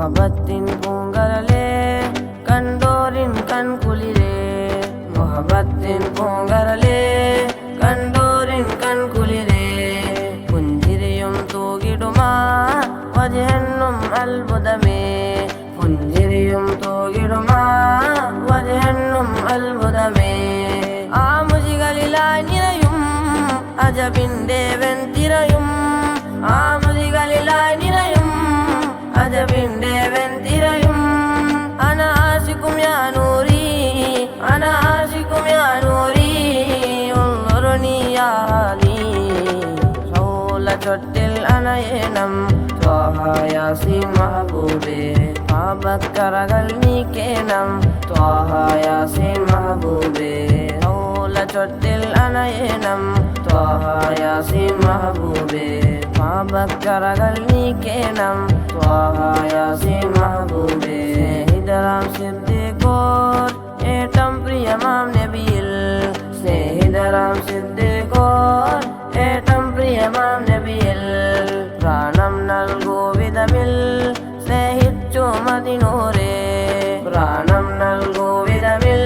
മുഹബത്തിൻ പൂങ്കരലേ കണ്ടോരിൻ കൺകുളിരേ മുഹബത്തിൻ പൂങ്കരലേ കണ്ടോരിൻ കൺകുളിരേ പുഞ്ചിരിയും തൂകിടുമാ വജഹെന്നും അത്ഭുതമേ പുഞ്ചിരിയും തൂകിടുമാ വജഹെന്നും അത്ഭുതമേ ആമുജികളിലായി നിറയും അജബിന്റെ വെൺതിരയും ആമുജികളിലായി നിറയും അജബിന്റെ വെൺതിരയും അനാശിക്കും യാ നൂറി അനാശിക്കും യാ നൂറി ഉള്ളൊരുണി യാ അലി റൗല ചൊട്ടിൽ അനയനം ത്വാഹ യാസീൻ മഹബൂബേ പാപക്കറകൾ നീക്കേണം ത്വാഹ യാസീൻ മഹബൂബേ റൗല ചൊട്ടിൽ അനയനം ത്വാഹ യാസീൻ മഹബൂബേ പാപക്കറകൾ നീക്കേണം ത്വാഹ യാസീൻ മഹബൂബേ സ്നേഹിതരാം സിദ്ദീഖോർ ഏറ്റം പ്രിയമാം നബിയിൽ സ്നേഹിതരാം സിദ്ദീഖോർ ഏറ്റം പ്രിയമാം നബിയിൽ പ്രാണം നൽകൂ വിധമിൽ സ്നേഹിച്ചു മദിനൂരേ പ്രാണം നൽകൂ വിധമിൽ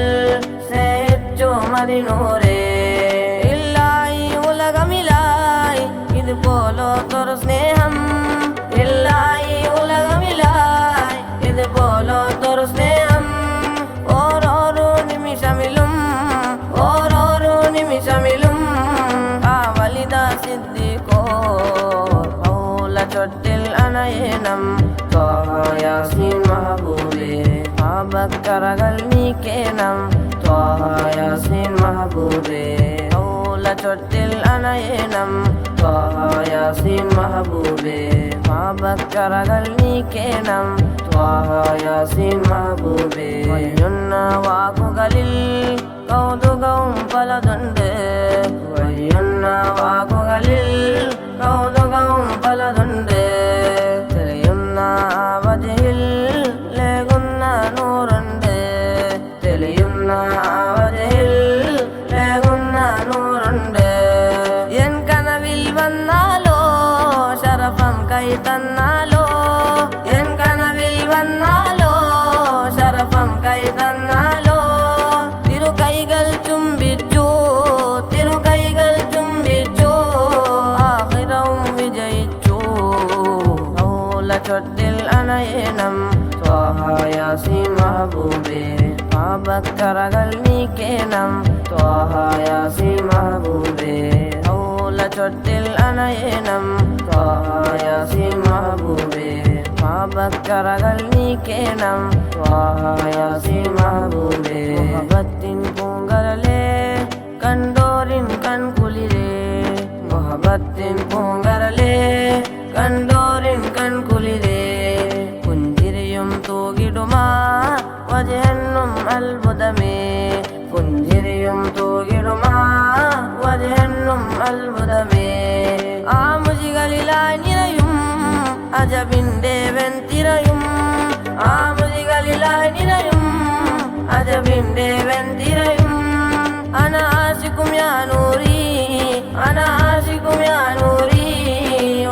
സ്നേഹിച്ചു മദിനൂരേ ഇല്ലായി ഉലകമിലായി ഇതുപോലൊരു സ്നേഹം ഇല്ലായി ഉലകമിലായി ഇതുപോലൊരു സ്നേഹം ഓരോരോ നിമിഷമിലും ഓരോരോ നിമിഷമിലും ആ വലിദ സിദ്ദീഖോർ റൗല ചൊട്ടിൽ അനയനം ത്വാഹ യാസീൻ മഹബൂബേ പാപക്കറകൾ നീക്കേണം ത്വാഹ യാസീൻ മഹബൂബേ റൗല ചൊട്ടിൽ അനയനം ത്വാഹ യാസീൻ മഹബൂബേ പാപക്കറകൾ നീക്കേണം ത്വാഹ യാസീൻ മഹബൂബേ വയ്യുന്ന വാക്കുകളിൽ കൗതുകവും പലതുണ്ട് വയ്യുന്ന വാക്കുകളിൽ കൗതുകവും പലതുണ്ട് തെളിയുന്ന വജഹിൽ ലേകുന്ന നൂറുണ്ട് തെളിയുന്ന വജഹിൽ ലേകുന്ന നൂറുണ്ട് എൻ കനവിൽ വന്നാലോ ശരഫം കൈ തന്നാലോ എൻ കനവിൽ വന്നാലോ ശരഫം കൈ തന്നാലോ തിരുകൈകൾ ചുംബിച്ചു തിരുകൈകൾ ചുംബിച്ചു ആഖിറവും വിജയിച്ചു റൗല ചൊട്ടിൽ അനയനം ത്വാഹ യാസീൻ മഹബൂബേ പാപക്കറകൾ നീക്കേണം ത്വാഹ യാസീൻ മഹബൂബേ റൗല ചൊട്ടിൽ അനയനം ത്വാഹ യാസീൻ മഹബൂബേ പാപക്കറകൾ നീക്കേണം ത്വാഹ യാസീൻ മഹബൂബേ മുഹബത്തിൻ പൂങ്കരലേ കണ്ടോരിൻ കൺകുളിരേ മുഹബത്തിൻ പൂങ്കരലേ കണ്ടോരിൻ കൺകുളിരേ പുഞ്ചിരിയും തൂകിടുമാ വജഹെന്നും അത്ഭുതമേ പുഞ്ചിരിയും തൂകിടുമാ വജഹെന്നും അത്ഭുതമേ ആമുജികളിലായി നിറയും അജബിന്റെ വെൺതിരയും ആമുജികളിലായി നിറയും അജബിന്റെ വെൺതിരയും അനാശിക്കും യാ നൂറി അനാശിക്കും യാ നൂറി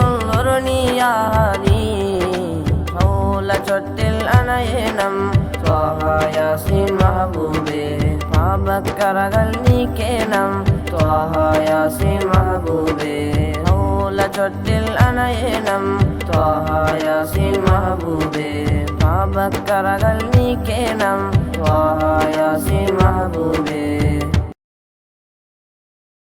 ഉള്ളൊരുണി യാ അലി റൗല ചൊട്ടിൽ അനയനം ത്വാഹ യാസീൻ മഹബൂബേ പാപക്കറകൾ നീക്കേണം ത്വാഹ യാസീൻ മഹബൂബേ റൗല ചൊട്ടിൽ അനയനം ത്വാഹ യാസീൻ മഹബൂബേ പാപക്കറകൾ നീക്കേണം ത്വാഹ യാസീൻ മഹബൂബേ